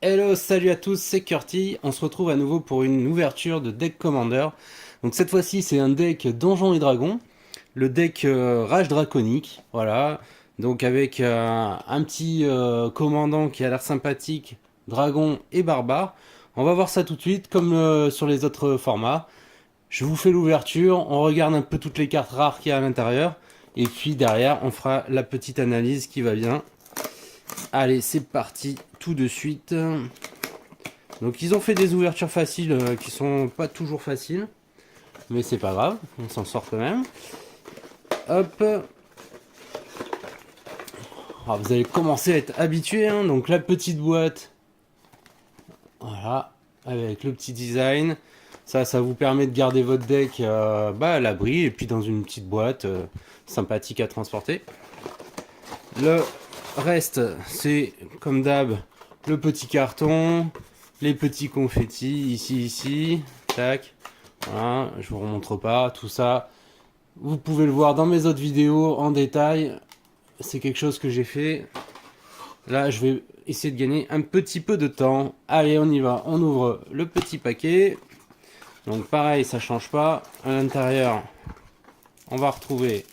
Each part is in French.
Hello, salut à tous, c'est Curti. On se retrouve à nouveau pour une ouverture de deck Commander. Donc cette fois-ci, c'est un deck Donjons et Dragons, le deck Rage Draconique. Voilà. Donc avec un petit commandant qui a l'air sympathique, dragon et barbare. On va voir ça tout de suite, comme sur les autres formats. Je vous fais l'ouverture, on regarde un peu toutes les cartes rares qu'il y a à l'intérieur. Et puis derrière, on fera la petite analyse qui va bien. Allez, c'est parti, tout de suite. Donc ils ont fait des ouvertures faciles qui sont pas toujours faciles. Mais c'est pas grave, on s'en sort quand même. Hop. Alors, vous allez commencer à être habitué. Hein. Donc la petite boîte. Voilà. Avec le petit design. Ça vous permet de garder votre deck à l'abri. Et puis dans une petite boîte sympathique à transporter. Le reste, c'est comme d'hab, le petit carton. Les petits confettis ici. Tac. Voilà, je vous remontre pas tout ça. Vous pouvez le voir dans mes autres vidéos en détail. C'est quelque chose que j'ai fait. Là, je vais essayer de gagner un petit peu de temps. Allez, on y va. On ouvre le petit paquet. Donc pareil, ça change pas. À l'intérieur, on va retrouver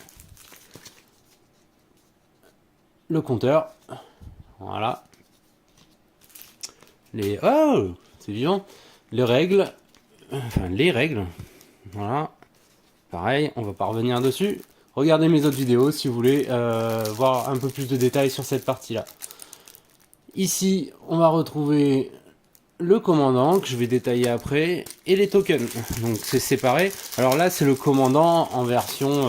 le compteur. Voilà. Oh, c'est vivant. Les règles. Enfin, les règles. Voilà. Pareil, on va pas revenir dessus. Regardez mes autres vidéos si vous voulez voir un peu plus de détails sur cette partie-là. Ici, on va retrouver le commandant que je vais détailler après et les tokens. Donc c'est séparé. Alors là, c'est le commandant en version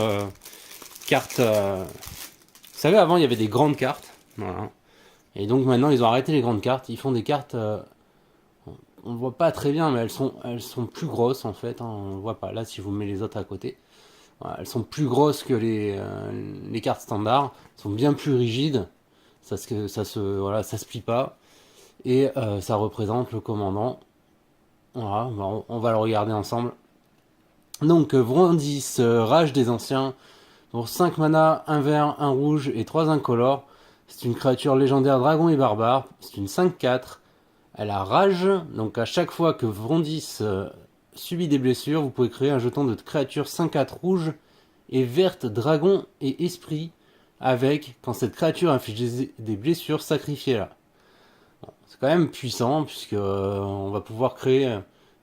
carte. Vous savez, avant, il y avait des grandes cartes. Voilà. Et donc maintenant, ils ont arrêté les grandes cartes. Ils font des cartes. On ne voit pas très bien, mais elles sont plus grosses en fait. Hein. On ne voit pas. Là, si je vous mets les autres à côté. Voilà, elles sont plus grosses que les cartes standards. Elles sont bien plus rigides. Voilà, ça se plie pas. Et ça représente le commandant. Voilà, on va le regarder ensemble. Donc, Vrondis, Rage des Anciens. Pour 5 mana, 1 vert, 1 rouge et 3 incolores. C'est une créature légendaire dragon et barbare. C'est une 5/4. Elle a Rage. Donc, à chaque fois que Vrondis subit des blessures, vous pouvez créer un jeton de créature 5/4 rouge et verte, dragon et esprit. Avec, quand cette créature inflige des blessures, sacrifiez-la. C'est quand même puissant puisque on va pouvoir créer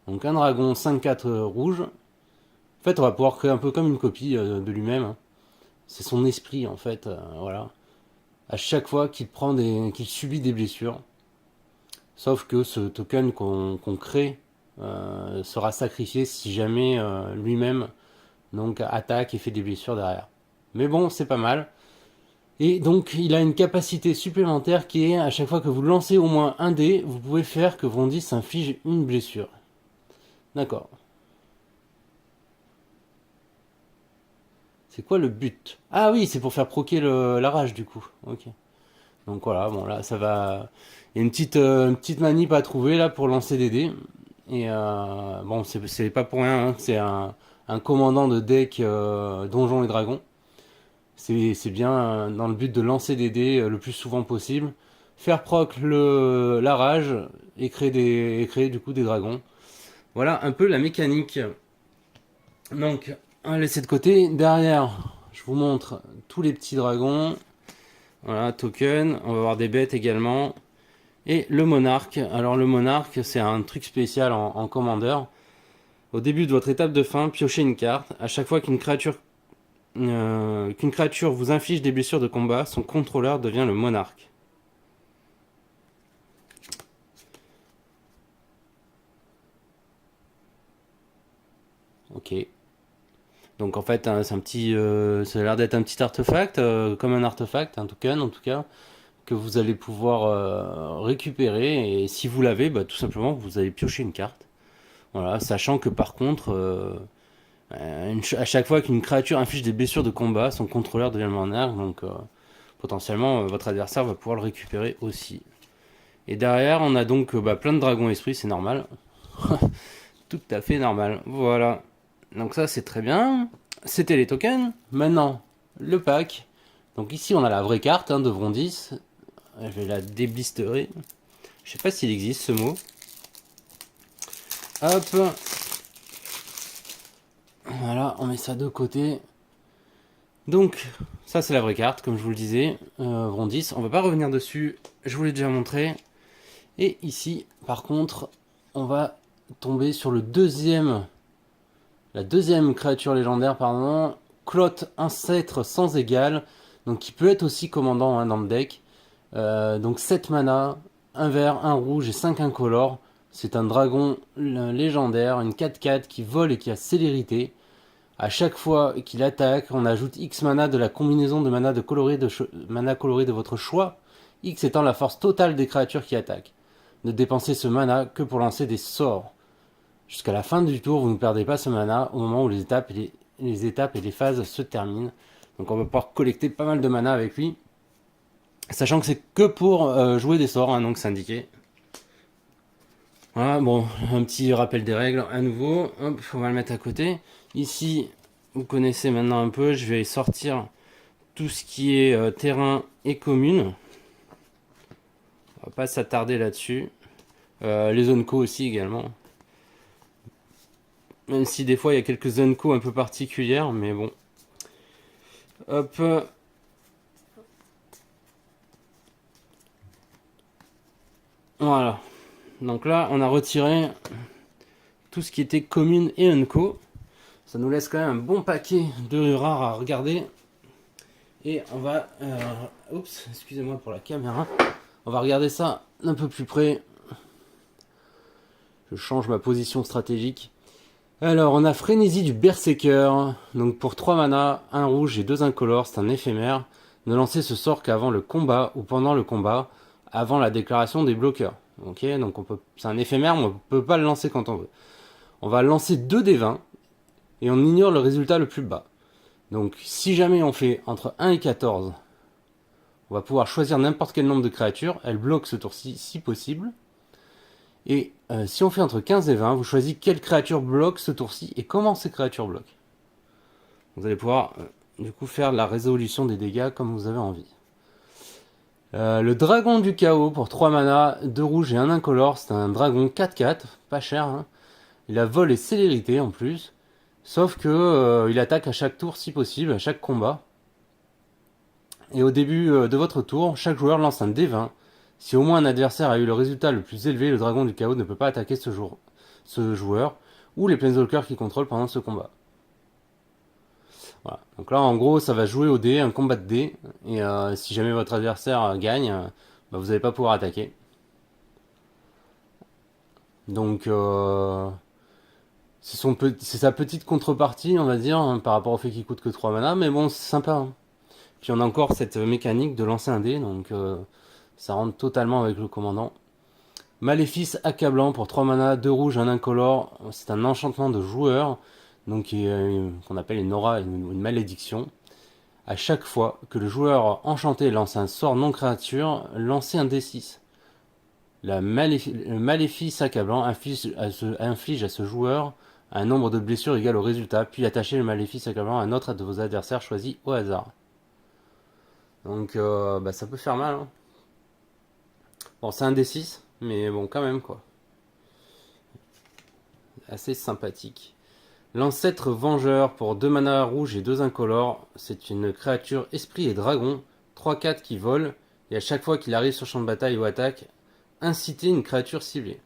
donc un dragon 5/4 rouge. En fait, on va pouvoir créer un peu comme une copie de lui-même. Hein. C'est son esprit en fait, voilà. À chaque fois qu'il subit des blessures. Sauf que ce token qu'on crée sera sacrifié si jamais lui-même donc attaque et fait des blessures derrière. Mais bon, c'est pas mal. Et donc, il a une capacité supplémentaire qui est, à chaque fois que vous lancez au moins un dé, vous pouvez faire que Vrondis inflige une blessure. D'accord. C'est quoi le but? Ah oui, c'est pour faire proquer la rage, du coup. Ok. Donc voilà, bon là, ça va... Il y a une petite manip à trouver, là, pour lancer des dés. Et bon, c'est pas pour rien, hein, c'est un commandant de deck Donjons et Dragons. C'est bien dans le but de lancer des dés le plus souvent possible, faire proc la rage et créer du coup des dragons. Voilà un peu la mécanique. Donc, on va laisser de côté. Derrière, je vous montre tous les petits dragons. Voilà, token. On va avoir des bêtes également. Et le monarque. Alors, le monarque, c'est un truc spécial en commandeur. Au début de votre étape de fin, piochez une carte. À chaque fois qu'une créature vous inflige des blessures de combat, son contrôleur devient le monarque. Ok. Donc en fait, hein, ça a l'air d'être un petit artefact, comme un artefact, un token en tout cas, que vous allez pouvoir récupérer. Et si vous l'avez, bah, tout simplement, vous allez piocher une carte. Voilà, sachant que par contre, à chaque fois qu'une créature inflige des blessures de combat, son contrôleur devient le monarque. Donc potentiellement, votre adversaire va pouvoir le récupérer aussi. Et derrière, on a donc plein de dragons esprits, c'est normal. Tout à fait normal. Voilà. Donc ça, c'est très bien. C'était les tokens. Maintenant, le pack. Donc ici, on a la vraie carte hein, de Vrondis. Je vais la déblisterer. Je sais pas s'il existe ce mot. Hop. Voilà, on met ça de côté. Donc, ça c'est la vraie carte, comme je vous le disais. Rond 10, on va pas revenir dessus. Je vous l'ai déjà montré. Et ici, par contre, on va tomber sur la deuxième créature légendaire, pardon. Cloth ancêtre sans égal. Donc, qui peut être aussi commandant hein, dans le deck. Donc 7 mana, 1 vert, 1 rouge et 5 incolores. C'est un dragon légendaire, une 4/4 qui vole et qui a célérité. À chaque fois qu'il attaque, on ajoute X mana de la combinaison de mana coloré de votre choix. X étant la force totale des créatures qui attaquent. Ne dépensez ce mana que pour lancer des sorts. Jusqu'à la fin du tour, vous ne perdez pas ce mana au moment où les étapes et les phases se terminent. Donc on va pouvoir collecter pas mal de mana avec lui. Sachant que c'est que pour jouer des sorts, hein, donc c'est indiqué. Voilà, bon, un petit rappel des règles à nouveau. Hop, on va le mettre à côté. Ici, vous connaissez maintenant un peu, je vais sortir tout ce qui est terrain et commune. On va pas s'attarder là-dessus. Les zones co aussi également. Même si des fois il y a quelques zones co un peu particulières, mais bon. Hop. Voilà. Donc là, on a retiré tout ce qui était commune et unco. Ça nous laisse quand même un bon paquet de rares à regarder. Et on va... oups, excusez-moi pour la caméra. On va regarder ça d'un peu plus près. Je change ma position stratégique. Alors, on a Frénésie du Berserker. Donc pour 3 mana, 1 rouge et 2 incolores, c'est un éphémère. Ne lancez ce sort qu'avant le combat ou pendant le combat, avant la déclaration des bloqueurs. Ok, donc c'est un éphémère, mais on ne peut pas le lancer quand on veut. On va lancer 2 des 20 et on ignore le résultat le plus bas. Donc si jamais on fait entre 1 et 14, on va pouvoir choisir n'importe quel nombre de créatures. Elle bloque ce tour-ci si possible. Et si on fait entre 15 et 20, vous choisissez quelle créature bloque ce tour-ci et comment ces créatures bloquent. Vous allez pouvoir du coup faire la résolution des dégâts comme vous avez envie. Le dragon du chaos pour 3 mana, 2 rouges et 1 incolore, c'est un dragon 4/4, pas cher. Hein. Il a vol et célérité en plus, sauf que il attaque à chaque tour si possible, à chaque combat. Et au début de votre tour, chaque joueur lance un D20. Si au moins un adversaire a eu le résultat le plus élevé, le dragon du chaos ne peut pas attaquer ce joueur ou les planeswalkers qu'il contrôle pendant ce combat. Voilà. Donc là, en gros, ça va jouer au dé, un combat de dé. Et si jamais votre adversaire gagne, bah, vous n'allez pas pouvoir attaquer. Donc, c'est sa petite contrepartie, on va dire, hein, par rapport au fait qu'il coûte que 3 mana. Mais bon, c'est sympa. Hein. Puis on a encore cette mécanique de lancer un dé. Donc, ça rentre totalement avec le commandant. Maléfice accablant pour 3 mana, 2 rouges, 1 incolore. C'est un enchantement de joueur. Donc qu'on appelle une aura, une malédiction. À chaque fois que le joueur enchanté lance un sort non créature, lancez un D6. Le maléfice accablant inflige à ce joueur un nombre de blessures égal au résultat, puis attachez le maléfice accablant à un autre de vos adversaires choisis au hasard. Donc bah, ça peut faire mal. Hein. Bon, c'est un D6, mais bon, quand même quoi. Assez sympathique. L'ancêtre vengeur pour 2 mana rouges et 2 incolores, c'est une créature esprit et dragon, 3/4 qui vole, et à chaque fois qu'il arrive sur champ de bataille ou attaque, incitez une créature ciblée.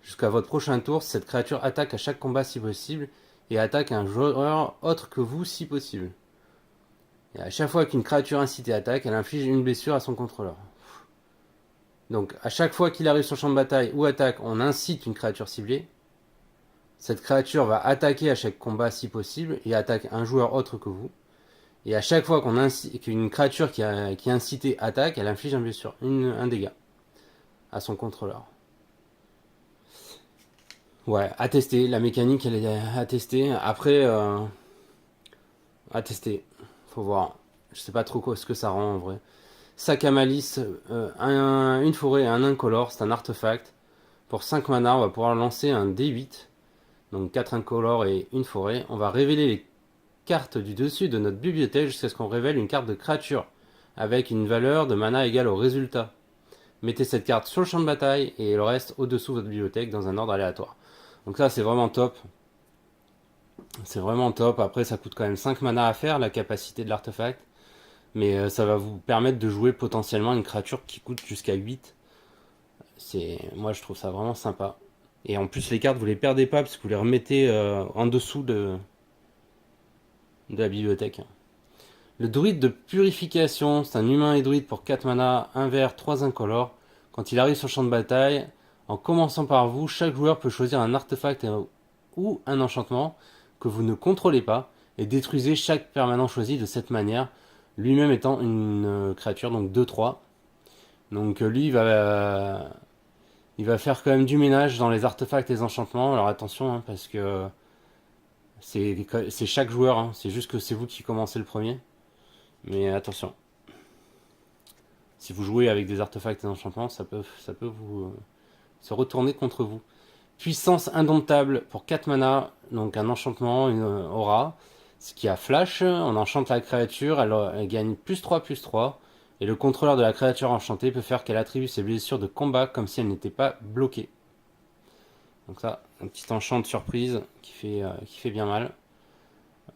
Jusqu'à votre prochain tour, cette créature attaque à chaque combat si possible, et attaque un joueur autre que vous si possible. Et à chaque fois qu'une créature incitée attaque, elle inflige une blessure à son contrôleur. Donc à chaque fois qu'il arrive sur champ de bataille ou attaque, on incite une créature ciblée. Cette créature va attaquer à chaque combat si possible et attaque un joueur autre que vous. Et à chaque fois qu'une créature qui est incitée attaque, elle inflige un dégât à son contrôleur. Ouais, à tester. La mécanique, elle est à tester. Après, à tester. Faut voir. Je sais pas trop ce que ça rend en vrai. Sac à malice, une forêt et un incolore, c'est un artefact. Pour 5 mana, on va pouvoir lancer un D8. Donc 4 incolores et une forêt. On va révéler les cartes du dessus de notre bibliothèque jusqu'à ce qu'on révèle une carte de créature avec une valeur de mana égale au résultat. mettez cette carte sur le champ de bataille et le reste au-dessous de votre bibliothèque dans un ordre aléatoire. Donc ça, c'est vraiment top. C'est vraiment top. Après, ça coûte quand même 5 mana à faire, la capacité de l'artefact. Mais ça va vous permettre de jouer potentiellement une créature qui coûte jusqu'à 8. Moi, je trouve ça vraiment sympa. Et en plus, les cartes, vous les perdez pas parce que vous les remettez en dessous de la bibliothèque. Le druide de purification, c'est un humain et druide pour 4 mana, 1 vert, 3 incolores. Quand il arrive sur le champ de bataille, en commençant par vous, chaque joueur peut choisir un artefact ou un enchantement que vous ne contrôlez pas et détruisez chaque permanent choisi de cette manière, lui-même étant une créature, donc 2-3. Donc lui, il va faire quand même du ménage dans les artefacts et les enchantements. Alors attention, hein, parce que c'est chaque joueur, hein. C'est juste que c'est vous qui commencez le premier. Mais attention. Si vous jouez avec des artefacts et des enchantements, ça peut vous se retourner contre vous. Puissance indomptable pour 4 mana, donc un enchantement, une aura. Ce qui a flash, on enchante la créature, elle gagne +3/+3. Et le contrôleur de la créature enchantée peut faire qu'elle attribue ses blessures de combat comme si elle n'était pas bloquée. Donc ça, un petit enchant de surprise qui fait bien mal.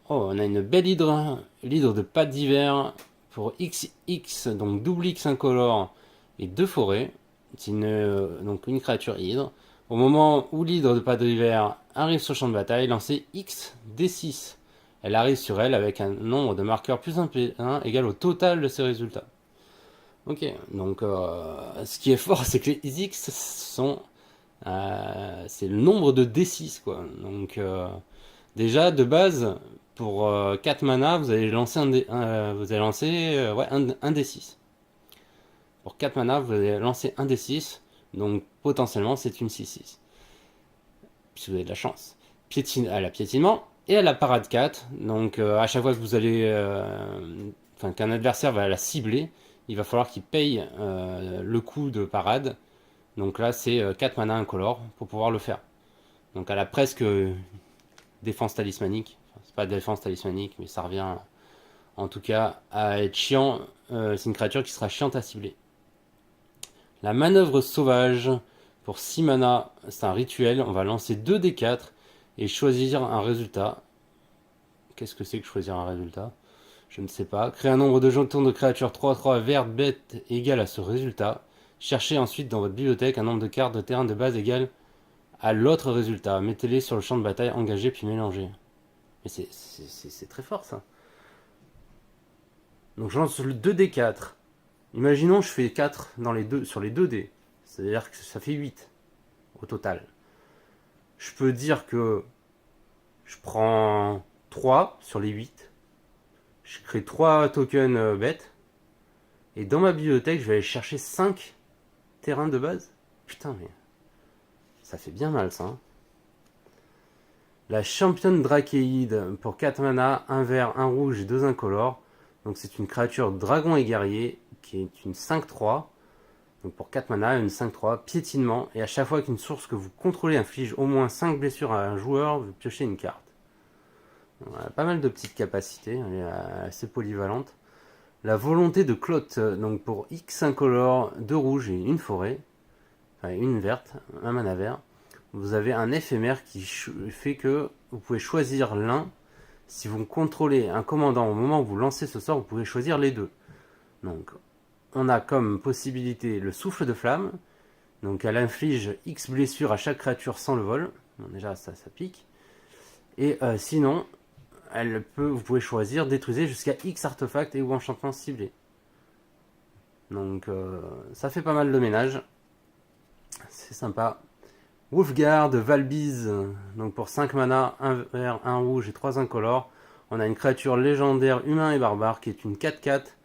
Oh, on a une belle hydre, l'hydre de pattes d'hiver pour XX, donc double X incolore et 2 forêts. C'est donc une créature hydre. Au moment où l'hydre de pattes d'hiver arrive sur le champ de bataille, lancez X D6. Elle arrive sur elle avec un nombre de marqueurs plus 1 égal au total de ses résultats. Ok, donc ce qui est fort, c'est que les X sont... c'est le nombre de D6, quoi. Donc déjà, de base, pour 4 mana, vous allez lancer un D6. Pour 4 mana, vous allez lancer un D6, donc potentiellement c'est une 6-6. Si vous avez de la chance. À la piétinement et à la parade 4, donc à chaque fois que vous allez... qu'un adversaire va la cibler, il va falloir qu'il paye le coût de parade. Donc là, c'est 4 mana incolore pour pouvoir le faire. Donc elle a presque défense talismanique. Enfin, c'est pas défense talismanique, mais ça revient en tout cas à être chiant. C'est une créature qui sera chiante à cibler. La manœuvre sauvage pour 6 mana, c'est un rituel. On va lancer 2 D4 et choisir un résultat. Qu'est-ce que c'est que choisir un résultat? Je ne sais pas. Créer un nombre de jetons de créatures 3/3 vertes bêtes égal à ce résultat. Cherchez ensuite dans votre bibliothèque un nombre de cartes de terrain de base égal à l'autre résultat. Mettez-les sur le champ de bataille, engagez puis mélangez. Mais c'est très fort ça. Donc je lance le 2D4. Imaginons je fais 4 sur les 2D. C'est-à-dire que ça fait 8 au total. Je peux dire que je prends 3 sur les 8. Je crée 3 tokens bêtes. Et dans ma bibliothèque, je vais aller chercher 5 terrains de base. Putain, mais ça fait bien mal ça. Hein. La championne Drachéide pour 4 mana, 1 vert, 1 rouge et 2 incolores. Donc c'est une créature dragon et guerrier qui est une 5/3. Donc pour 4 mana, une 5/3, piétinement. Et à chaque fois qu'une source que vous contrôlez inflige au moins 5 blessures à un joueur, vous piochez une carte. Voilà, pas mal de petites capacités, elle est assez polyvalente. La volonté de Clotte, donc pour X incolore, 2 rouges et une forêt, enfin une verte, un mana vert. Vous avez un éphémère qui fait que vous pouvez choisir l'un. Si vous contrôlez un commandant au moment où vous lancez ce sort, vous pouvez choisir les deux. Donc on a comme possibilité le souffle de flamme. Donc elle inflige X blessures à chaque créature sans le vol. Bon, déjà ça pique. Et sinon, vous pouvez choisir détruisez jusqu'à X artefacts et ou enchantements ciblés. Donc ça fait pas mal de ménage. C'est sympa. Wolfguard, Valbiz, donc pour 5 mana, 1 vert, 1 rouge et 3 incolores. On a une créature légendaire humain et barbare qui est une 4/4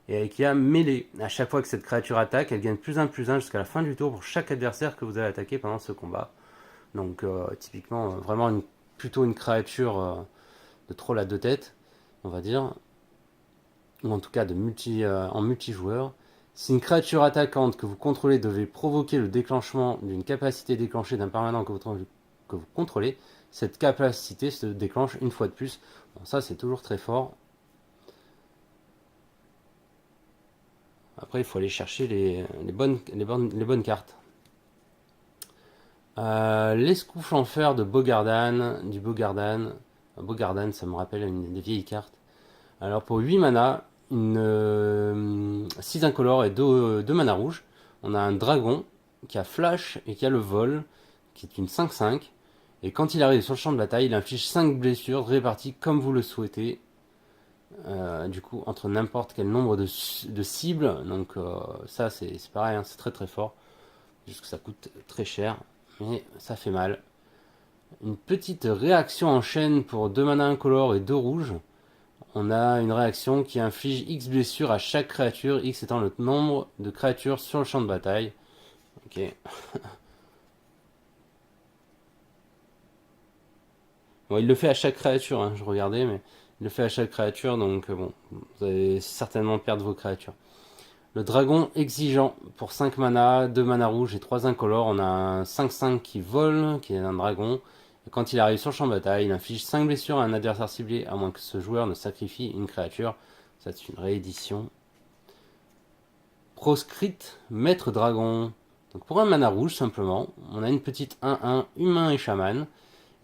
et qui a mêlée. À chaque fois que cette créature attaque, elle gagne +1/+1 jusqu'à la fin du tour pour chaque adversaire que vous avez attaqué pendant ce combat. Donc typiquement vraiment plutôt une créature de troll à 2 têtes, on va dire. Ou en tout cas en multijoueur. Si une créature attaquante que vous contrôlez devait provoquer le déclenchement d'une capacité déclenchée d'un permanent que vous contrôlez, cette capacité se déclenche une fois de plus. Bon, ça c'est toujours très fort. Après, il faut aller chercher les bonnes cartes. L'escoufle en fer de Bogardan, du Bogardan. Bogardan, ça me rappelle une des vieilles cartes. Alors pour 8 mana, 6 incolores et 2 mana rouges, on a un dragon qui a flash et qui a le vol, qui est une 5/5. Et quand il arrive sur le champ de bataille, il inflige 5 blessures réparties comme vous le souhaitez. Du coup, entre n'importe quel nombre de cibles. Donc ça, c'est pareil, hein, c'est très très fort. Juste que ça coûte très cher, mais ça fait mal. Une petite réaction en chaîne pour 2 mana incolores et 2 rouges. On a une réaction qui inflige X blessures à chaque créature, X étant le nombre de créatures sur le champ de bataille. Ok. Bon, il le fait à chaque créature, hein, je regardais, mais il le fait à chaque créature, donc bon, vous allez certainement perdre vos créatures. Le dragon exigeant pour 5 mana, 2 mana rouges et 3 incolores. On a un 5/5 qui vole, qui est un dragon. Et quand il arrive sur le champ de bataille, il inflige 5 blessures à un adversaire ciblé, à moins que ce joueur ne sacrifie une créature. Ça, c'est une réédition. Proscrite, maître dragon. Donc pour un mana rouge, simplement, on a une petite 1/1 humain et chaman.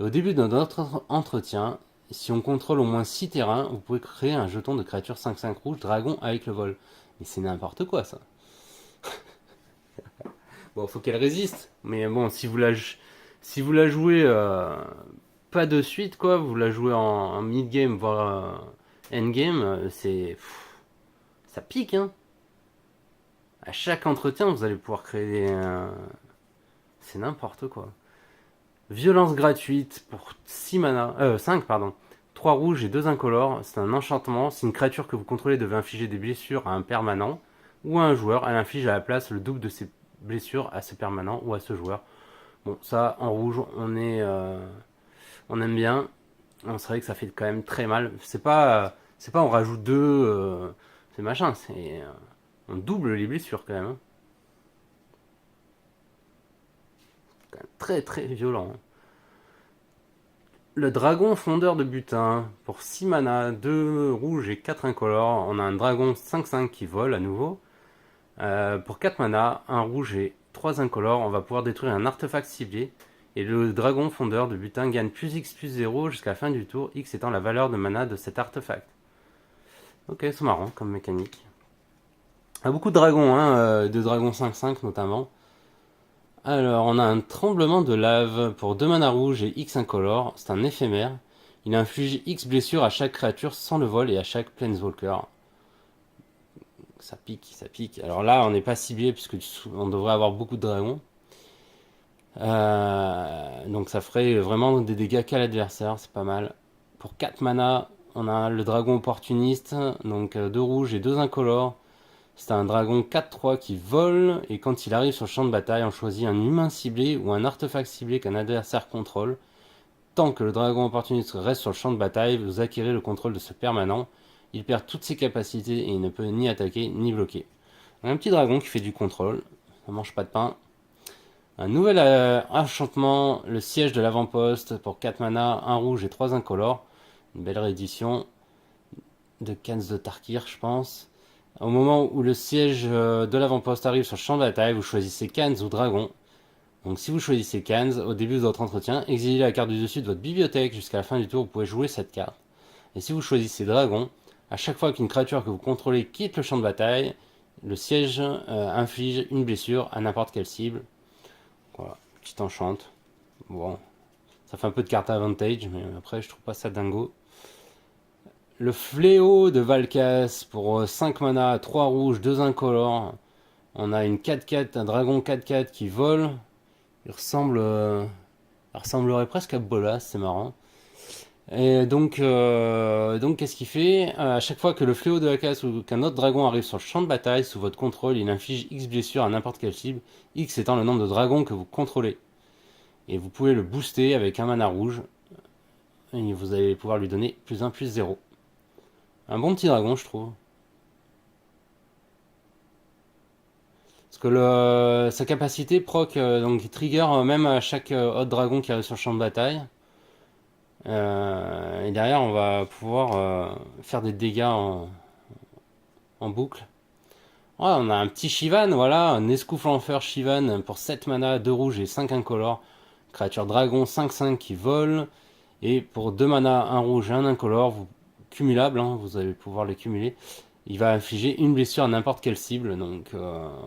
Et au début de notre entretien, si on contrôle au moins 6 terrains, vous pouvez créer un jeton de créature 5/5 rouge dragon avec le vol. Mais c'est n'importe quoi ça. Bon, faut qu'elle résiste. Mais bon, si vous la jouez pas de suite, quoi, vous la jouez en mid-game, voire end-game, ça pique, hein. À chaque entretien, vous allez pouvoir créer c'est n'importe quoi. Violence gratuite pour 6 mana, 5 pardon. 3 rouges et 2 incolores, c'est un enchantement. Si une créature que vous contrôlez devait infliger des blessures à un permanent ou à un joueur, elle inflige à la place le double de ses blessures à ce permanent ou à ce joueur. Bon, ça, en rouge, on aime bien. On serait que ça fait quand même très mal. C'est pas on rajoute 2, c'est machin, on double les blessures quand même, hein. Quand même très très violent, hein. Le dragon fondeur de butin, pour 6 mana, 2 rouges et 4 incolores, on a un dragon 5/5 qui vole à nouveau. Pour 4 mana, 1 rouge et 3 incolores, on va pouvoir détruire un artefact ciblé. Et le dragon fondeur de butin gagne plus X plus 0 jusqu'à la fin du tour, X étant la valeur de mana de cet artefact. Ok, c'est marrant comme mécanique. Il y a beaucoup de dragons, hein, de dragons 5/5 notamment. Alors, on a un tremblement de lave pour 2 mana rouges et X incolore, c'est un éphémère. Il inflige X blessures à chaque créature sans le vol et à chaque planeswalker. Ça pique, ça pique. Alors là, on n'est pas ciblé puisque on devrait avoir beaucoup de dragons. Donc ça ferait vraiment des dégâts qu'à l'adversaire, c'est pas mal. Pour 4 mana, on a le dragon opportuniste, donc 2 rouges et 2 incolores. C'est un dragon 4/3 qui vole, et quand il arrive sur le champ de bataille, on choisit un humain ciblé ou un artefact ciblé qu'un adversaire contrôle. Tant que le dragon opportuniste reste sur le champ de bataille, vous acquérez le contrôle de ce permanent. Il perd toutes ses capacités et il ne peut ni attaquer ni bloquer. Un petit dragon qui fait du contrôle, ça mange pas de pain. Un nouvel enchantement, le siège de l'avant-poste pour 4 mana, 1 rouge et 3 incolores. Une belle réédition de Khans de Tarkir, je pense. Au moment où le siège de l'avant-poste arrive sur le champ de bataille, vous choisissez Khans ou Dragon. Donc si vous choisissez Khans, au début de votre entretien, exilez la carte du dessus de votre bibliothèque jusqu'à la fin du tour, vous pouvez jouer cette carte. Et si vous choisissez Dragon, à chaque fois qu'une créature que vous contrôlez quitte le champ de bataille, le siège inflige une blessure à n'importe quelle cible. Voilà, petit enchante. Bon, ça fait un peu de carte advantage, mais après je trouve pas ça dingo. Le fléau de Valkas pour 5 mana, 3 rouges, 2 incolores. On a une 4/4, un dragon 4/4 qui vole. Il ressemblerait presque à Bolas, c'est marrant. Et donc qu'est-ce qu'il fait? À chaque fois que le fléau de Valkas ou qu'un autre dragon arrive sur le champ de bataille sous votre contrôle, il inflige X blessures à n'importe quelle cible, X étant le nombre de dragons que vous contrôlez. Et vous pouvez le booster avec un mana rouge. Et vous allez pouvoir lui donner +1, +0. Un bon petit dragon, je trouve. Parce que sa capacité proc, donc il trigger même à chaque autre dragon qui arrive sur le champ de bataille. Et derrière, on va pouvoir faire des dégâts en boucle. On a un petit Shivan, voilà, un Escouflanfeur Shivan pour 7 mana, 2 rouges et 5 incolores. Créature dragon 5/5 qui vole. Et pour 2 mana, 1 rouge et 1 incolore, cumulable, hein, vous allez pouvoir les cumuler. Il va infliger une blessure à n'importe quelle cible. Donc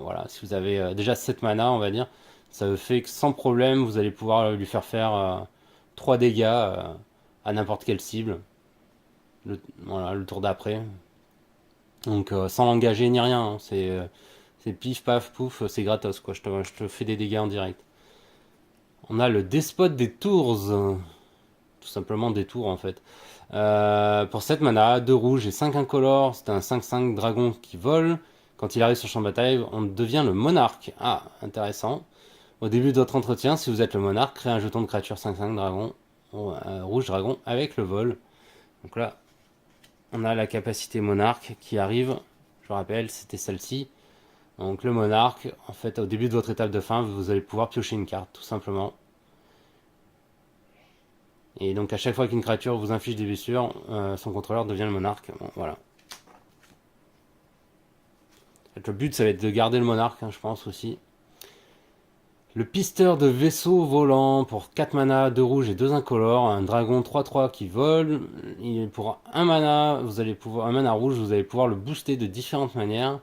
voilà, si vous avez déjà 7 mana, on va dire, ça fait que sans problème, vous allez pouvoir lui faire 3 dégâts à n'importe quelle cible. Voilà, le tour d'après. Donc sans l'engager ni rien, hein, c'est pif paf pouf, c'est gratos quoi, je te fais des dégâts en direct. On a le despote des tours, tout simplement des tours en fait. Pour 7 mana, 2 rouges et 5 incolores, c'est un 5/5 dragon qui vole. Quand il arrive sur le champ de bataille, on devient le monarque. Ah, intéressant. Au début de votre entretien, si vous êtes le monarque, créez un jeton de créature 5/5 dragon, rouge dragon avec le vol. Donc là, on a la capacité monarque qui arrive. Je rappelle, c'était celle-ci. Donc le monarque, en fait, au début de votre étape de fin, vous allez pouvoir piocher une carte, tout simplement. Et donc à chaque fois qu'une créature vous inflige des blessures, son contrôleur devient le monarque. Bon, voilà. Le but, ça va être de garder le monarque, hein, je pense aussi. Le pisteur de vaisseau volant pour 4 mana, 2 rouges et 2 incolores, un dragon 3/3 qui vole. Pour 1 mana, un mana rouge, vous allez pouvoir le booster de différentes manières.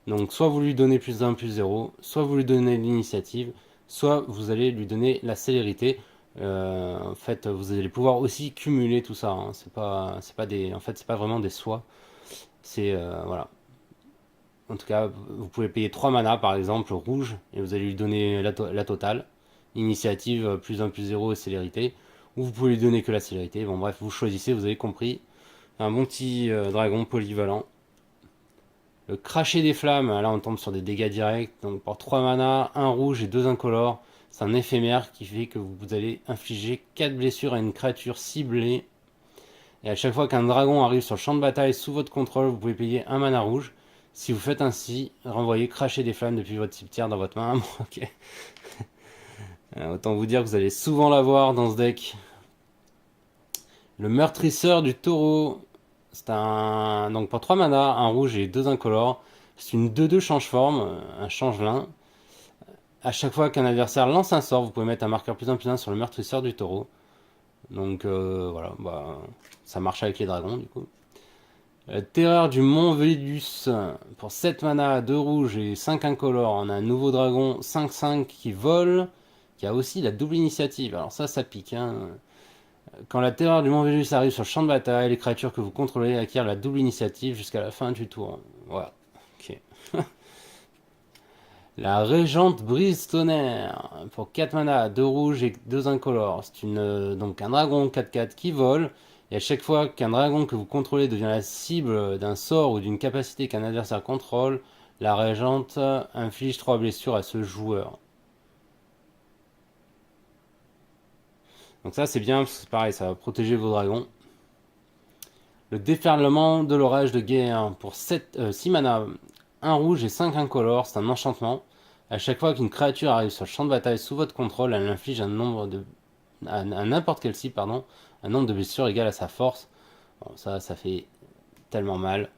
Donc soit vous lui donnez plus 1, plus 0, soit vous lui donnez l'initiative, soit vous allez lui donner la célérité. En fait, vous allez pouvoir aussi cumuler tout ça, hein. C'est pas des, en fait, c'est pas vraiment des soins. C'est voilà. En tout cas, vous pouvez payer 3 mana par exemple rouge et vous allez lui donner la totale. Initiative plus 1 plus 0 et célérité. Ou vous pouvez lui donner que la célérité. Bon bref, vous choisissez, vous avez compris. Un bon petit dragon polyvalent. Le cracher des flammes, là on tombe sur des dégâts directs. Donc pour 3 mana, 1 rouge et 2 incolores. C'est un éphémère qui fait que vous allez infliger 4 blessures à une créature ciblée. Et à chaque fois qu'un dragon arrive sur le champ de bataille sous votre contrôle, vous pouvez payer 1 mana rouge. Si vous faites ainsi, renvoyez cracher des flammes depuis votre cimetière dans votre main. Bon, ok. Autant vous dire que vous allez souvent l'avoir dans ce deck. Le meurtrisseur du taureau. C'est un. Donc pour 3 mana, un rouge et 2 incolores. C'est une 2/2 change-forme, un changelin. À chaque fois qu'un adversaire lance un sort, vous pouvez mettre un marqueur +1/+1 sur le meurtrisseur du taureau. Donc voilà, bah, ça marche avec les dragons du coup. Terreur du Mont Velus, pour 7 mana, 2 rouges et 5 incolores, on a un nouveau dragon 5/5 qui vole, qui a aussi la double initiative. Alors ça pique, hein. Quand la terreur du Mont Velus arrive sur le champ de bataille, les créatures que vous contrôlez acquièrent la double initiative jusqu'à la fin du tour. Voilà, ok. La Régente Brise Tonnerre, pour 4 mana, 2 rouges et 2 incolores. C'est donc un dragon 4/4 qui vole. Et à chaque fois qu'un dragon que vous contrôlez devient la cible d'un sort ou d'une capacité qu'un adversaire contrôle, la Régente inflige 3 blessures à ce joueur. Donc ça c'est bien, c'est pareil, ça va protéger vos dragons. Le déferlement de l'orage de guerre, pour 6 mana, 1 rouge et 5 incolores, c'est un enchantement. À chaque fois qu'une créature arrive sur le champ de bataille sous votre contrôle, elle inflige un nombre de à n'importe quelle cible, pardon, un nombre de blessures égal à sa force. Bon, ça fait tellement mal.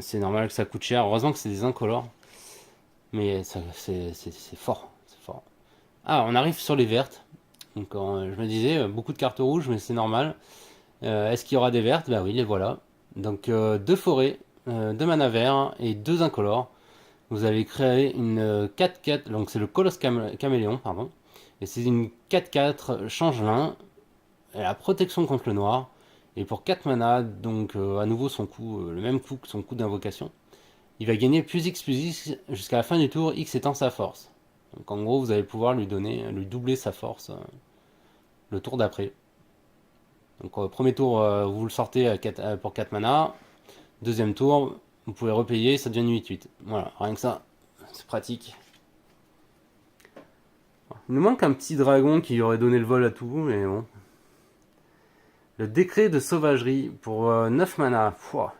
C'est normal que ça coûte cher. Heureusement que c'est des incolores. Mais c'est fort. C'est fort. Ah, on arrive sur les vertes. Donc je me disais, beaucoup de cartes rouges, mais c'est normal. Est-ce qu'il y aura des vertes? Bah oui, les voilà. Donc 2 forêts, 2 mana vert et 2 incolores. Vous allez créer une 4/4, donc c'est le Colosse Caméléon, pardon. Et c'est une 4/4 changelin. Elle a protection contre le noir. Et pour 4 mana, donc à nouveau son coût, le même coût que son coût d'invocation. Il va gagner plus X jusqu'à la fin du tour, X étant sa force. Donc en gros, vous allez pouvoir lui doubler sa force le tour d'après. Donc premier tour, vous le sortez pour 4 mana. Deuxième tour, vous pouvez repayer, ça devient 8/8. Voilà, rien que ça, c'est pratique. Il nous manque un petit dragon qui aurait donné le vol à tout, mais bon. Le décret de sauvagerie pour 9 mana. Pouah.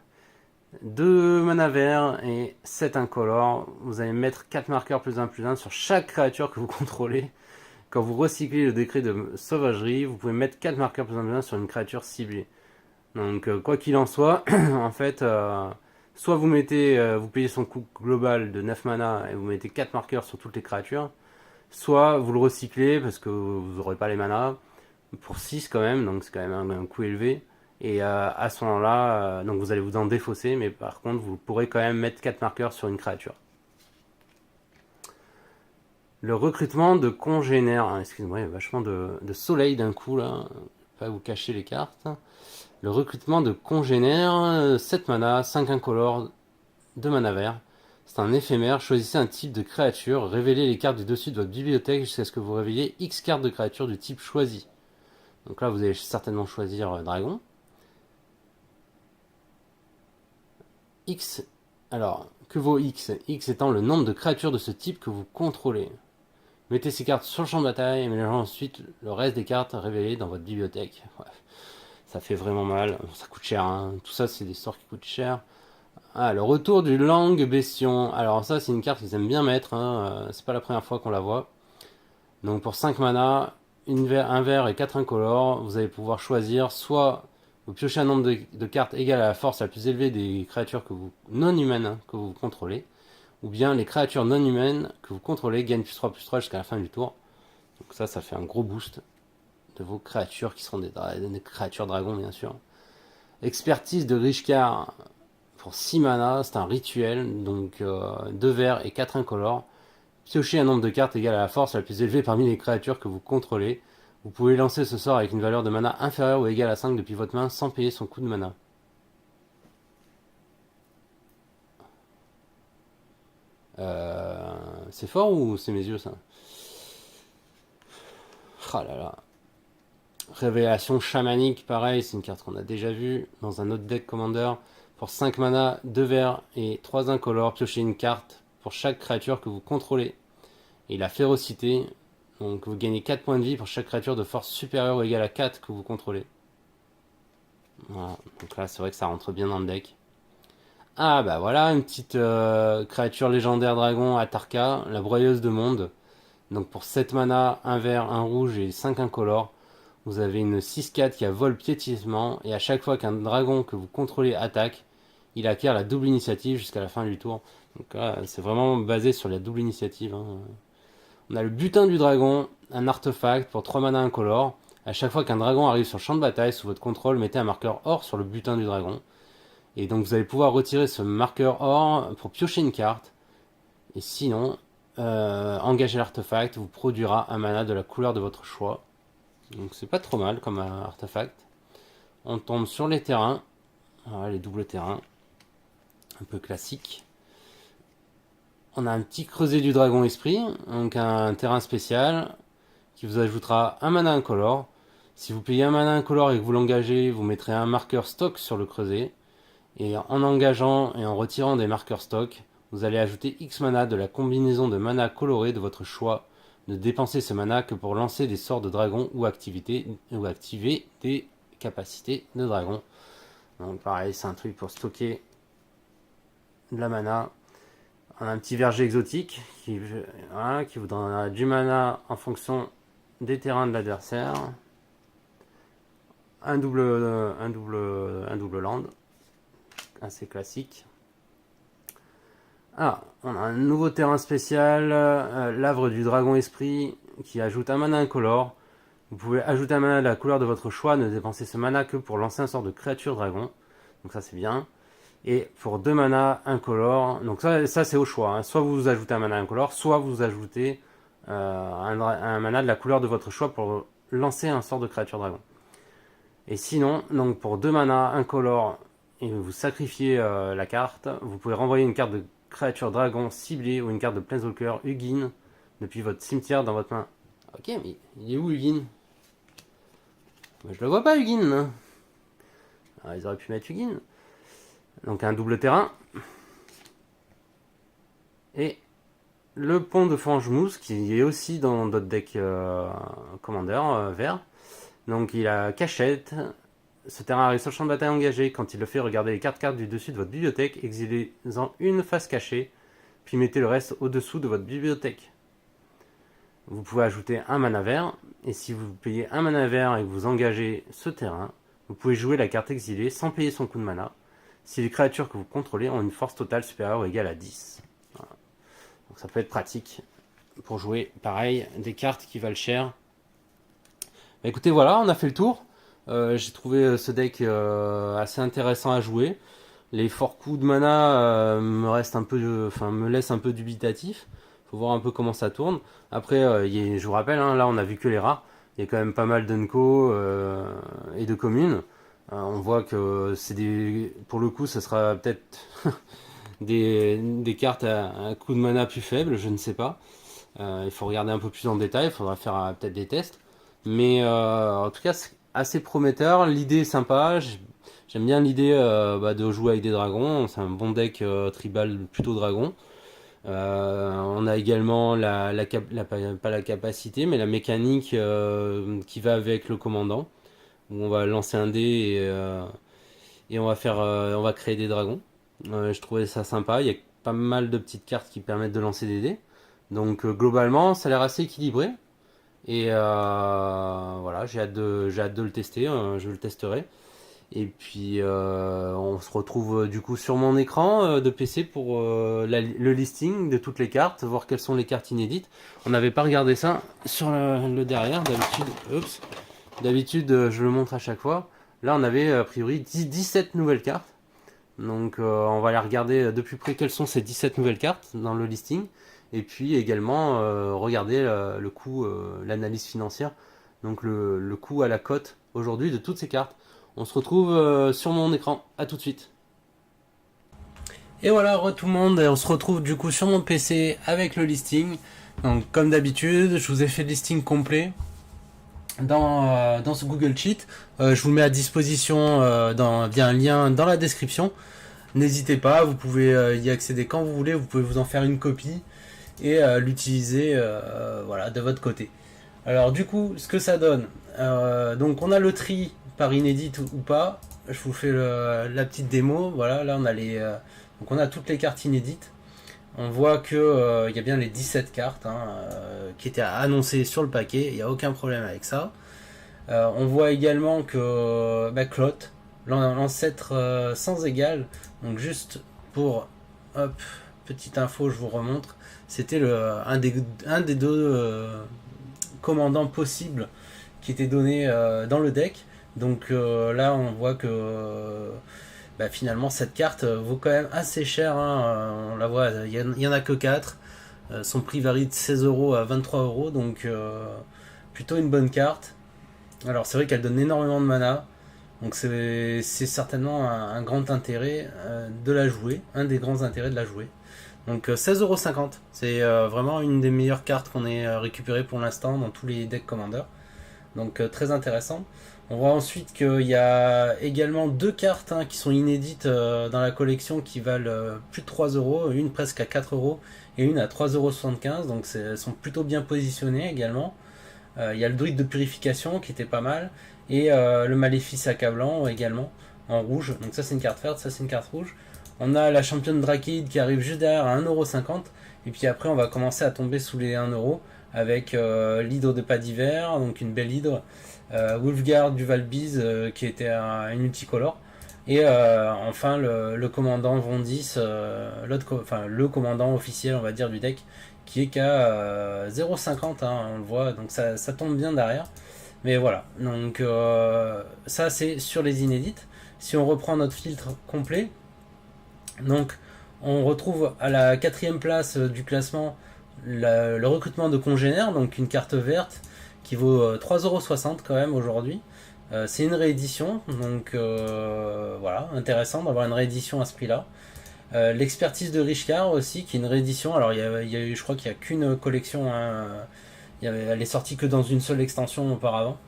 2 mana verts et 7 incolores. Vous allez mettre 4 marqueurs +1/+1 sur chaque créature que vous contrôlez. Quand vous recyclez le décret de sauvagerie, vous pouvez mettre 4 marqueurs +1/+1 sur une créature ciblée. Donc quoi qu'il en soit, en fait, Soit vous mettez, vous payez son coût global de 9 mana et vous mettez 4 marqueurs sur toutes les créatures, soit vous le recyclez parce que vous n'aurez pas les manas pour 6 quand même, donc c'est quand même un coût élevé. Et à ce moment-là, donc vous allez vous en défausser, mais par contre vous pourrez quand même mettre 4 marqueurs sur une créature. Le recrutement de congénères, excusez-moi, il y a vachement de soleil d'un coup là, pas vous cacher les cartes. Le recrutement de congénères, 7 mana, 5 incolores, 2 mana vert. C'est un éphémère, choisissez un type de créature, révélez les cartes du dessus de votre bibliothèque jusqu'à ce que vous réveillez X cartes de créatures du type choisi. Donc là vous allez certainement choisir dragon. X, alors que vaut X? X étant le nombre de créatures de ce type que vous contrôlez. Mettez ces cartes sur le champ de bataille et mélangez ensuite le reste des cartes révélées dans votre bibliothèque. Ouais, ça fait vraiment mal, ça coûte cher, hein. Tout ça c'est des sorts qui coûtent cher. Ah, le retour du Langue Bestion. Alors ça c'est une carte qu'ils aiment bien mettre, hein. C'est pas la première fois qu'on la voit. Donc pour 5 mana, un vert et 4 incolores, vous allez pouvoir choisir soit vous piochez un nombre de cartes égal à la force la plus élevée des créatures non humaines, hein, que vous contrôlez, ou bien les créatures non humaines que vous contrôlez gagnent +3/+3 jusqu'à la fin du tour. Donc ça fait un gros boost de vos créatures qui seront des créatures dragons bien sûr. Expertise de Rishkar pour 6 mana, c'est un rituel, donc 2 verts et 4 incolores. Piochez un nombre de cartes égal à la force la plus élevée parmi les créatures que vous contrôlez. Vous pouvez lancer ce sort avec une valeur de mana inférieure ou égale à 5 depuis votre main sans payer son coût de mana. C'est fort ou c'est mes yeux ça? Ah là là. Révélation chamanique, pareil, c'est une carte qu'on a déjà vue dans un autre deck commander. Pour 5 mana, 2 verts et 3 incolores, piochez une carte pour chaque créature que vous contrôlez. Et la férocité, donc vous gagnez 4 points de vie pour chaque créature de force supérieure ou égale à 4 que vous contrôlez. Voilà, donc là c'est vrai que ça rentre bien dans le deck. Ah bah voilà, une petite créature légendaire dragon Atarka, la broyeuse de monde. Donc pour 7 mana, 1 vert, 1 rouge et 5 incolores, vous avez une 6/4 qui a vol piétissement, et à chaque fois qu'un dragon que vous contrôlez attaque, il acquiert la double initiative jusqu'à la fin du tour. Donc là, c'est vraiment basé sur la double initiative, hein. On a le butin du dragon, un artefact pour 3 mana incolore. À chaque fois qu'un dragon arrive sur le champ de bataille sous votre contrôle, mettez un marqueur or sur le butin du dragon. Et donc vous allez pouvoir retirer ce marqueur or pour piocher une carte. Et sinon, engager l'artefact vous produira un mana de la couleur de votre choix. Donc c'est pas trop mal comme artefact. On tombe sur les terrains. Voilà, les doubles terrains. Un peu classique. On a un petit creuset du dragon esprit. Donc un terrain spécial qui vous ajoutera un mana incolore. Si vous payez un mana incolore et que vous l'engagez, vous mettrez un marqueur stock sur le creuset. Et en engageant et en retirant des marqueurs stock, vous allez ajouter X mana de la combinaison de mana colorée de votre choix. Ne dépensez ce mana que pour lancer des sorts de dragon ou activer des capacités de dragon. Donc pareil, c'est un truc pour stocker de la mana. On a un petit verger exotique qui vous donnera du mana en fonction des terrains de l'adversaire. Un double land, assez classique. Ah, on a un nouveau terrain spécial, l'Havre du Dragon Esprit, qui ajoute un mana incolore. Vous pouvez ajouter un mana de la couleur de votre choix, ne dépensez ce mana que pour lancer un sort de créature dragon. Donc ça c'est bien. Et pour 2 mana incolore, donc ça c'est au choix, hein. Soit vous ajoutez un mana incolore, soit vous ajoutez un mana de la couleur de votre choix pour lancer un sort de créature dragon. Et sinon, donc pour 2 mana incolore, et vous sacrifiez la carte, vous pouvez renvoyer une carte de créature dragon ciblée ou une carte de Planeswalker Hugin depuis votre cimetière dans votre main. Ok, mais il est où Hugin? Je le vois pas Hugin, hein. Alors, ils auraient pu mettre Hugin. Donc un double terrain. Et le pont de Fangemousse qui est aussi dans d'autres decks Commander vert. Donc il a cachette. Ce terrain arrive sur le champ de bataille engagé. Quand il le fait, regardez les cartes du dessus de votre bibliothèque, exilez-en une face cachée, puis mettez le reste au-dessous de votre bibliothèque. Vous pouvez ajouter un mana vert, et si vous payez un mana vert et que vous engagez ce terrain, vous pouvez jouer la carte exilée sans payer son coût de mana. si les créatures que vous contrôlez ont une force totale supérieure ou égale à 10. Voilà. Donc ça peut être pratique pour jouer, pareil, des cartes qui valent cher. Bah, écoutez, voilà, on a fait le tour. J'ai trouvé ce deck assez intéressant à jouer. Les forts coups de mana me laissent un peu dubitatif. Faut voir un peu comment ça tourne. Après, je vous rappelle, hein, là on a vu que les rares. Il y a quand même pas mal d'unco et de communes. On voit que pour le coup, ça sera peut-être des cartes à coût de mana plus faible, je ne sais pas. Il faut regarder un peu plus en détail, il faudra faire peut-être des tests. Mais en tout cas, c'est assez prometteur. L'idée est sympa. J'aime bien l'idée de jouer avec des dragons. C'est un bon deck tribal plutôt dragon. On a également pas la capacité, mais la mécanique qui va avec le commandant, où on va lancer un dé et on va créer des dragons. Je trouvais ça sympa. Il y a pas mal de petites cartes qui permettent de lancer des dés. Donc globalement, ça a l'air assez équilibré. Et voilà, j'ai hâte de le tester. Je le testerai. Et puis on se retrouve du coup sur mon écran de PC pour le listing de toutes les cartes, voir quelles sont les cartes inédites. On n'avait pas regardé ça sur le derrière d'habitude. Oups. D'habitude je le montre à chaque fois. Là on avait a priori 17 nouvelles cartes. Donc on va aller regarder de plus près quelles sont ces 17 nouvelles cartes dans le listing. Et puis également regarder le coût, l'analyse financière. Donc le coût à la cote aujourd'hui de toutes ces cartes. On se retrouve sur mon écran. À tout de suite. Et voilà, tout le monde. On se retrouve du coup sur mon PC avec le listing. Donc comme d'habitude, je vous ai fait le listing complet dans ce Google Sheet. Je vous le mets à disposition via un lien dans la description. N'hésitez pas, vous pouvez y accéder quand vous voulez. Vous pouvez vous en faire une copie et l'utiliser voilà, de votre côté. Alors du coup, ce que ça donne, donc on a le tri par inédite ou pas. Je vous fais la petite démo. Voilà, là on a donc on a toutes les cartes inédites. On voit que y a bien les 17 cartes qui étaient annoncées sur le paquet. Il n'y a aucun problème avec ça. On voit également que Clot, l'ancêtre sans égal. Donc juste pour petite info, je vous remontre. C'était un des deux commandants possibles qui était donné dans le deck. Donc là on voit que finalement cette carte vaut quand même assez cher. On la voit, il y en a que 4. Son prix varie de 16 € à 23 €. Donc plutôt une bonne carte. Alors c'est vrai qu'elle donne énormément de mana. Donc c'est certainement un grand intérêt de la jouer. Un des grands intérêts de la jouer. Donc 16,50 €. C'est vraiment une des meilleures cartes qu'on ait récupérées pour l'instant dans tous les decks Commander. Donc très intéressant. On voit ensuite qu'il y a également deux cartes qui sont inédites dans la collection qui valent plus de 3 €, une presque à 4 € et une à 3,75 €. Donc elles sont plutôt bien positionnées également. Il y a le druide de purification qui était pas mal et le maléfice accablant également en rouge. Donc ça c'est une carte verte, ça c'est une carte rouge. On a la championne Drakeid qui arrive juste derrière à 1,50 € et puis après on va commencer à tomber sous les 1 € avec l'hydre de pas d'hiver, donc une belle hydre. Wolfguard du Valbyz qui était une multicolore et enfin le commandant Vondis, le commandant officiel on va dire du deck qui est qu'à 0,50 on le voit, donc ça tombe bien derrière, mais voilà, donc ça c'est sur les inédites. Si on reprend notre filtre complet, donc on retrouve à la 4ème place du classement le recrutement de congénères, donc une carte verte qui vaut 3,60 € quand même aujourd'hui. C'est une réédition, donc voilà, intéressant d'avoir une réédition à ce prix-là. L'expertise de Richcard aussi, qui est une réédition. Alors je crois qu'il n'y a qu'une collection, elle est sortie que dans une seule extension auparavant.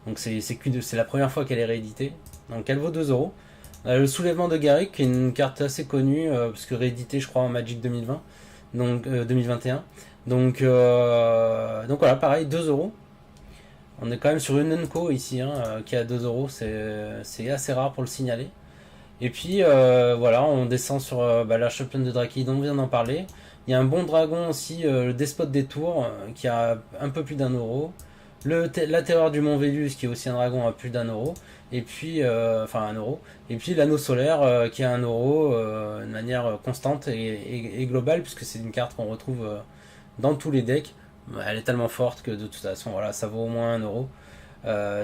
Donc c'est la première fois qu'elle est rééditée. Donc elle vaut 2 €. Le soulèvement de Garrick, qui est une carte assez connue, parce que rééditée je crois en Magic 2020, donc 2021. Donc voilà, pareil, 2 €. On est quand même sur une Unco ici, qui est à 2 €, c'est assez rare pour le signaler. Et puis voilà, on descend sur la championne de Drakeid, on vient d'en parler. Il y a un bon dragon aussi, le despote des tours, qui a un peu plus d'1 €. La terreur du Mont Vélus, qui est aussi un dragon à plus d'1 euro. Et puis, enfin 1 euro. Et puis l'anneau solaire, qui est 1 euro de manière constante et globale, puisque c'est une carte qu'on retrouve dans tous les decks. Elle est tellement forte que de toute façon, voilà, ça vaut au moins 1 euro.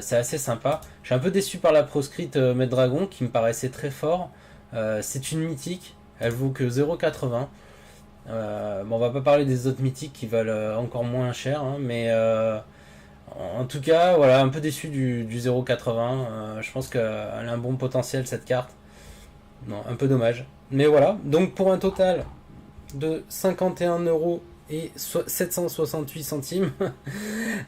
C'est assez sympa. Je suis un peu déçu par la proscrite Maître Dragon, qui me paraissait très fort. C'est une mythique, elle vaut que 0,80. Bon, on va pas parler des autres mythiques qui valent encore moins cher, hein, mais en tout cas, voilà, un peu déçu du 0,80. Je pense qu'elle a un bon potentiel cette carte. Non, un peu dommage. Mais voilà, donc pour un total de 51 euros et 768 centimes.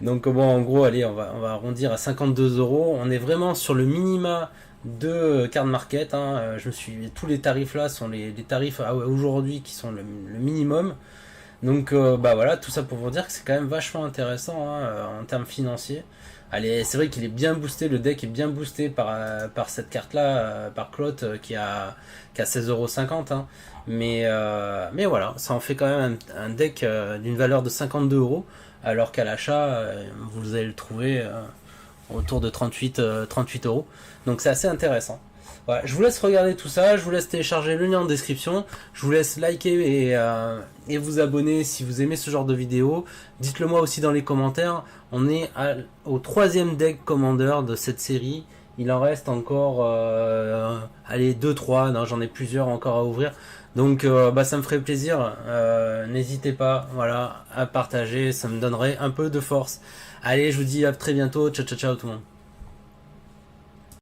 Donc bon, en gros, allez, on va arrondir à 52 euros. On est vraiment sur le minima de Card Market. Hein. Tous les tarifs là sont les tarifs aujourd'hui qui sont le minimum. Donc bah voilà, tout ça pour vous dire que c'est quand même vachement intéressant, hein, en termes financiers. Allez, c'est vrai qu'il est bien boosté, le deck est bien boosté par cette carte là, par Cloth, qui a 16,50 €. Hein. Mais voilà, ça en fait quand même un deck d'une valeur de 52 euros, alors qu'à l'achat, vous allez le trouver autour de 38 euros. Donc c'est assez intéressant. Voilà, je vous laisse regarder tout ça, je vous laisse télécharger le lien en description, je vous laisse liker et vous abonner si vous aimez ce genre de vidéo. Dites-le moi aussi dans les commentaires. On est au 3e deck Commander de cette série. Il en reste encore allez, 2-3, non, j'en ai plusieurs encore à ouvrir. Donc bah, ça me ferait plaisir. N'hésitez pas, voilà, à partager, ça me donnerait un peu de force. Allez, je vous dis à très bientôt. Ciao ciao ciao tout le monde.